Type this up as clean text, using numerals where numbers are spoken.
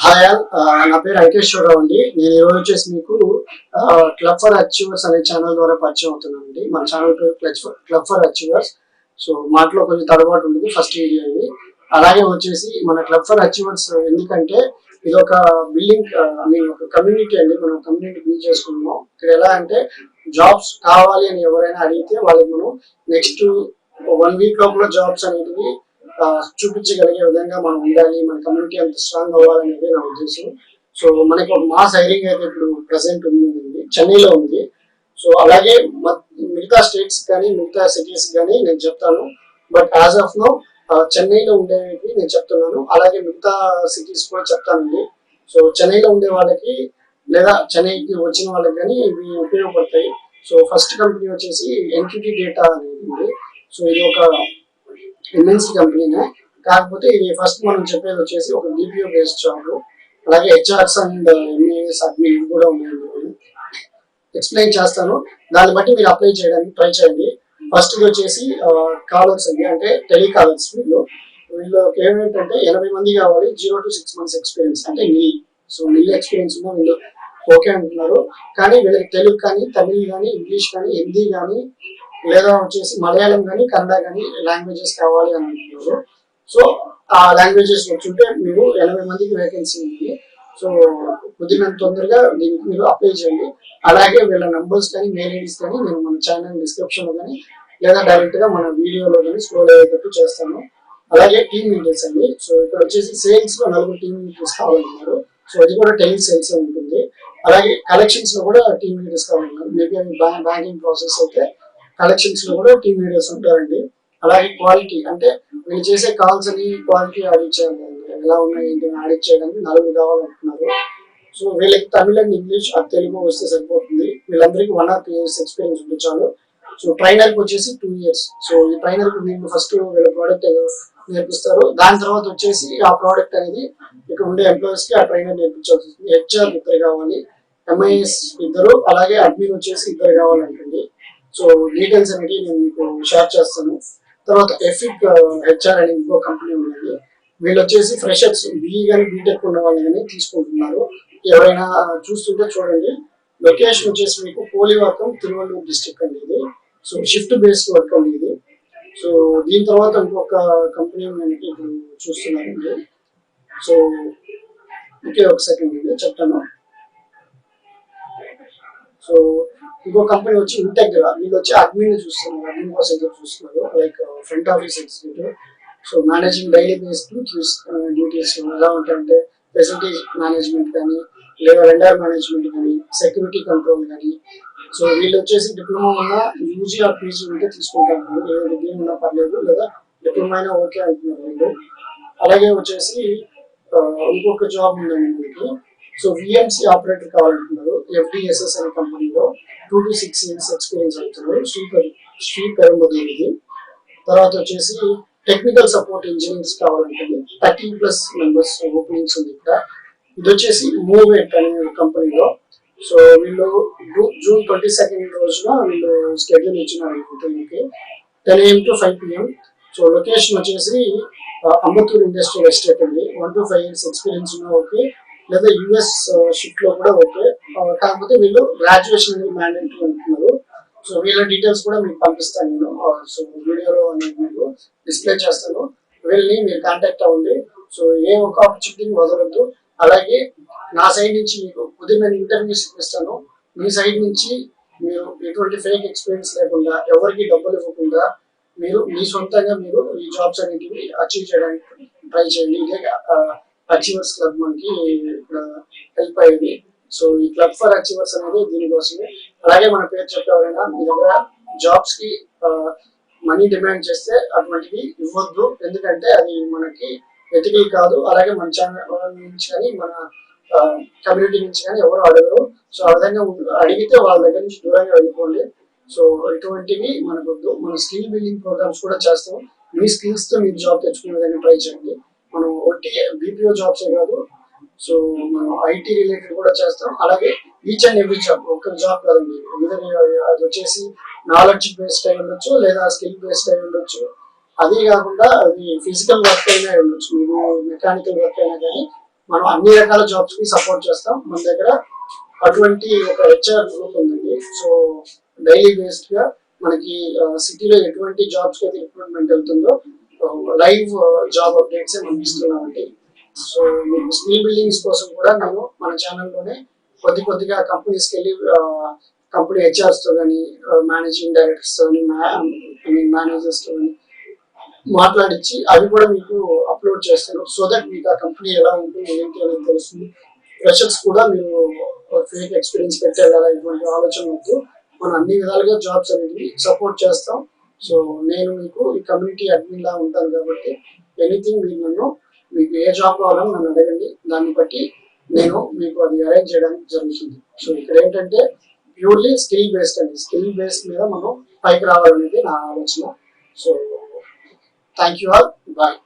Hi all, నా పేరు వెంకటేశ్వరరావు అండి. నేను ఈరోజు వచ్చేసి మీకు క్లబ్ ఫర్ అచీవర్స్ అనే ఛానల్ ద్వారా పరిచయం అవుతున్నాను అండి. మన ఛానల్ పేరు క్లబ్ ఫర్ అచీవర్స్. సో మాటలో కొంచెం తడబాటు ఉంటుంది ఫస్ట్ వీడియో ఇది. అలాగే వచ్చేసి మన క్లబ్ ఫర్ అచీవర్స్ ఎందుకంటే ఇది ఒక బిల్డింగ్, ఐ మీన్ ఒక కమ్యూనిటీ అండి. మనం కమ్యూనిటీ బిల్డ్ చేసుకున్నాం. ఇక్కడ ఎలా అంటే జాబ్స్ కావాలి అని ఎవరైనా అడిగితే వాళ్ళకి మనం నెక్స్ట్ 1 వీక్ లోపల జాబ్స్ అనేటివి చూపించగలిగే విధంగా మనం ఉండాలి. మన కమ్యూనిటీ అంత స్ట్రాంగ్ అవ్వాలనేది నా ఉద్దేశం. సో మనకి ఒక మాస్ హైరింగ్ అయితే ఇప్పుడు ప్రెసెంట్ ఉంది, చెన్నైలో ఉంది. సో అలాగే మిగతా స్టేట్స్ కానీ మిగతా సిటీస్ కానీ నేను చెప్తాను. బట్ యాజ్ ఆఫ్ నో చెన్నైలో ఉండేవి నేను చెప్తున్నాను. అలాగే మిగతా సిటీస్ కూడా చెప్తానండి. సో చెన్నైలో ఉండే వాళ్ళకి లేదా చెన్నైకి వచ్చిన వాళ్ళకి కానీ ఇవి ఉపయోగపడతాయి. సో ఫస్ట్ కంపెనీ వచ్చేసి ఎన్క్యూటీ డేటా అనేది ఉంది. సో ఇది ఒక ఎంఎన్సీ కంపెనీనే, కాకపోతే ఇది ఫస్ట్ మనం చెప్పేది వచ్చేసి ఒక డిపిఓ బేస్డ్ జాబ్. అలాగే హెచ్ఆర్స్ అండ్ ఎంఏఎస్ అడ్మిన్ కూడా ఉన్నాయి. ఎక్స్ప్లెయిన్ చేస్తాను, దాన్ని బట్టి మీరు అప్లై చేయడానికి ట్రై చేయండి. ఫస్ట్ వచ్చేసి కాలర్స్ అండి, అంటే టెలికాలర్స్. వీళ్ళకి ఏమిటంటే 80 మంది కావాలి, 0 to 6 months ఎక్స్పీరియన్స్, అంటే నీల్ ఎక్స్పీరియన్స్ ఉన్న వీళ్ళు ఓకే అంటున్నారు. కానీ వీళ్ళకి తెలుగు కానీ తమిళ్ కానీ ఇంగ్లీష్ కానీ హిందీ కానీ లేదా వచ్చేసి మలయాళం కానీ కన్నడ కానీ లాంగ్వేజెస్ కావాలి అని అంటున్నారు. సో ఆ లాంగ్వేజెస్ వచ్చుంటే మీరు 80 మందికి వేకెన్సీ ఉంది. సో కుదిరినంత తొందరగా దీనికి మీరు అప్లై చేయండి. అలాగే వీళ్ళ నంబర్స్ కానీ మెయిల్ ఐడీస్ కానీ నేను మన ఛానల్ డిస్క్రిప్షన్ లో కానీ లేదా డైరెక్ట్ గా మన వీడియోలో కానీ స్క్రోల్ అయ్యేటట్టు చేస్తాను. అలాగే టీమ్ లీడర్స్ అండి. సో ఇక్కడ వచ్చేసి సేల్స్ లో 4 టీమ్ లీడర్స్ కావాలన్నారు. సో అది కూడా టెలి సేల్స్ ఉంటుంది. అలాగే కలెక్షన్స్ లో కూడా టీమ్ లీడర్స్ కావాలన్నారు. మేబీ అవి బ్యాంకింగ్ ప్రాసెస్ అయితే కలెక్షన్స్ లో కూడా టీమ్ లీడర్స్ ఉంటారండి. అలాగే క్వాలిటీ, అంటే వీళ్ళు చేసే కాల్స్ అని క్వాలిటీ ఆడిట్ చేయాలి, ఎలా ఉన్నాయి ఏంటి ఆడిట్ చేయడానికి 4 కావాలంటున్నారు. సో వీళ్ళకి తమిళ అండ్ ఇంగ్లీష్ తెలుగు వస్తే సరిపోతుంది. వీళ్ళందరికీ 1 or 2 years ఎక్స్పీరియన్స్ ఉంటుంది చాలు. సో ట్రైనర్కి వచ్చేసి 2 years. సో ఈ ట్రైనర్కి వీళ్ళు ఫస్ట్ వీళ్ళ ప్రోడక్ట్ నేర్పిస్తారు. దాని తర్వాత వచ్చేసి ఆ ప్రోడక్ట్ అనేది ఇక్కడ ఉండే ఎంప్లాయీస్ కి ఆ ట్రైనర్ నేర్పించాల్సి వస్తుంది. హెచ్ఆర్ 2 కావాలి, ఎంఐఎస్ 2, అలాగే అడ్మిన్ వచ్చేసి 2 కావాలంటండి. సో డీటెయిల్స్ అనేవి నేను మీకు షేర్ చేస్తాను. తర్వాత ఎఫిక్ హెచ్ఆర్ అనే ఇంకో కంపెనీ ఉన్నది. వీళ్ళు వచ్చేసి ఫ్రెషర్స్, బీఈ కానీ బీటెక్ ఉన్న వాళ్ళని కానీ తీసుకుంటున్నారు. ఎవరైనా చూస్తుంటే చూడండి. లొకేషన్ వచ్చేసి మీకు కోలివాకం, తిరువల్లూరు డిస్ట్రిక్ట్ అండి ఇది. సో షిఫ్ట్ బేస్డ్ వర్క్ అండి ఇది. సో దీని తర్వాత ఇంకొక కంపెనీ మనకి ఇప్పుడు చూస్తున్నారండి. సో ఓకే, ఒక సెకండ్ అండి చెప్తాను. సో ఇంకో కంపెనీ వచ్చి ఇంటెగ్రా. వీళ్ళు వచ్చి అడ్మిన్ చూస్తున్నారు, అడ్మిన్ కోసం చూస్తున్నారు, like front office executive. So managing daily based duties ఎలా ఉంటాయంటే ఫెసిలిటీ మేనేజ్మెంట్ కానీ లేదా వెండర్ మేనేజ్మెంట్ కానీ సెక్యూరిటీ కంట్రోల్ కానీ. సో వీళ్ళు వచ్చేసి డిప్లొమా ఉన్న యూజీ ఆర్ పీజీ ఉంటే తీసుకుంటారు, లేదా డిగ్రీ ఉన్నా పర్లేదు, లేదా డిప్లొమా అయినా ఓకే అంటున్నారు వీళ్ళు. అలాగే వచ్చేసి ఇంకొక జాబ్ ఉందండి మనకి. సో విఎంసి ఆపరేటర్ కావాలంటున్నారు, ఎఫ్డిఎస్ఎస్ అనే కంపెనీలో 2 to 6 years ఎక్స్పీరియన్స్ అవుతున్నారు. శ్రీ పెరంబదూర్ ఇది. తర్వాత వచ్చేసి టెక్నికల్ సపోర్ట్ ఇంజనీర్స్ కావాలంటుంది, 30+ మెంబర్స్ ఓపెనింగ్స్ ఉంది ఇక్కడ. ఇది వచ్చేసి మూవ్మెంట్ అనే కంపెనీలో. సో వీళ్ళు June 22 రోజున వీళ్ళు స్కెడ్యూల్ ఇచ్చినారు ఇంటర్వ్యూకి, 10 AM to 5 PM. So location వచ్చేసి అంబత్తూర్ ఇండస్ట్రియల్ ఎస్టేట్ అండి. 1 to 5 years ఎక్స్పీరియన్స్ ఉన్నా ఓకే, లేదా యుఎస్ షిఫ్ట్ లో కూడా ఓకే. కాకపోతే వీళ్ళు గ్రాడ్యుయేషన్ అనేది మ్యాండేటరీ అంటున్నారు. సో వీళ్ళ డీటెయిల్స్ కూడా మీకు పంపిస్తాను నేను. సో వీడియోలో నేను మీకు డిస్ప్లే చేస్తాను. వీళ్ళని మీరు కాంటాక్ట్ అవ్వండి. సో ఏ ఒక్క ఆపర్చునిటీని వదలద్దు. అలాగే నా సైడ్ నుంచి మీకు కుదిరిన ఇంటర్వ్యూస్ ఇప్పిస్తాను. మీ సైడ్ నుంచి మీరు ఎటువంటి ఫేక్ ఎక్స్పీరియన్స్ లేకుండా, ఎవరికి డబ్బులు ఇవ్వకుండా మీరు మీ సొంతంగా మీరు ఈ జాబ్స్ అనేటివి అచీవ్ చేయడానికి ట్రై చేయండి. ఇదే అచీవర్స్ క్లబ్ మనకి ఇక్కడ హెల్ప్ అయ్యేది. సో ఈ క్లబ్ ఫర్ అచీవర్స్ అనేది దీనికోసమే. అలాగే మన పేరు చెప్పేవారైనా మీ దగ్గర జాబ్స్ కి మనీ డిమాండ్ చేస్తే అటువంటివి ఇవ్వద్దు, ఎందుకంటే అది మనకి ఎథికల్ కాదు. అలాగే మన ఛానల్ నుంచి కానీ మన కమ్యూనిటీ నుంచి కానీ ఎవరు అడగరు. సో ఆ విధంగా అడిగితే వాళ్ళ దగ్గర నుంచి దూరంగా వెళ్ళిపోండి. సో ఇటువంటివి మనకొద్దు. మన స్కిల్ బిల్డింగ్ ప్రోగ్రామ్స్ కూడా చేస్తాం. మీ స్కిల్స్ తో మీరు జాబ్ తెచ్చుకునే విధంగా ట్రై చేయండి. మనం ఒట్టి బీపీఓ జాబ్సే కాదు, సో మనం ఐటీ రిలేటెడ్ కూడా చేస్తాం. అలాగే ఈచ్ అండ్ ఎవ్రీ జాబ్, ఒక జాబ్ కాదండి, అది వచ్చేసి నాలెడ్జ్ బేస్డ్ అయి ఉండొచ్చు, లేదా స్కిల్ బేస్డ్ అయి ఉండొచ్చు. అదే కాకుండా అది ఫిజికల్ వర్క్ అయినా ఉండొచ్చు, మీరు మెకానికల్ వర్క్ అయినా కానీ మనం అన్ని రకాల జాబ్స్ కి సపోర్ట్ చేస్తాం. మన దగ్గర అటువంటి ఒక హెచ్ఆర్ గ్రూప్ ఉందండి. సో డైలీ బేస్డ్ గా మనకి సిటీలో ఎటువంటి జాబ్స్ అయితే రిక్రూట్మెంట్ వెళ్తుందో లైవ్ జాబ్ అప్డేట్స్ మనం ఇస్తున్నామండి. సో మీకు స్కిల్ బిల్డింగ్స్ కోసం కూడా నేను మన ఛానల్లోనే కొద్దిగా కంపెనీస్కి వెళ్ళి కంపెనీ హెచ్ఆర్స్ తో కానీ మేనేజింగ్ డైరెక్టర్స్ తో కానీ మేనేజర్స్ తో కానీ మాట్లాడించి అవి కూడా మీకు అప్లోడ్ చేస్తాను. సో దట్ మీకు ఆ కంపెనీ ఎలా ఉంటుంది ఏంటి అనేది తెలుస్తుంది. ఫ్రెషర్స్ కూడా మీరు ఫేక్ ఎక్స్పీరియన్స్ పెట్టేలా ఇటువంటి ఆలోచన వద్దు. మనం అన్ని విధాలుగా జాబ్స్ అనేది సపోర్ట్ చేస్తాం. సో నేను మీకు ఈ కమ్యూనిటీ అడ్మిన్ లా ఉంటాను కాబట్టి ఎనీథింగ్ మీకు ఏ జాబ్ కావాలని నన్ను అడగండి. దాన్ని బట్టి నేను మీకు అది అరేంజ్ చేయడానికి జరుగుతుంది. సో ఇక్కడ ఏంటంటే ప్యూర్లీ స్కిల్ బేస్డ్ అండి. స్కిల్ బేస్డ్ మీద మనం పైకి రావాలనేది నా ఆలోచన. So thank you all. Bye.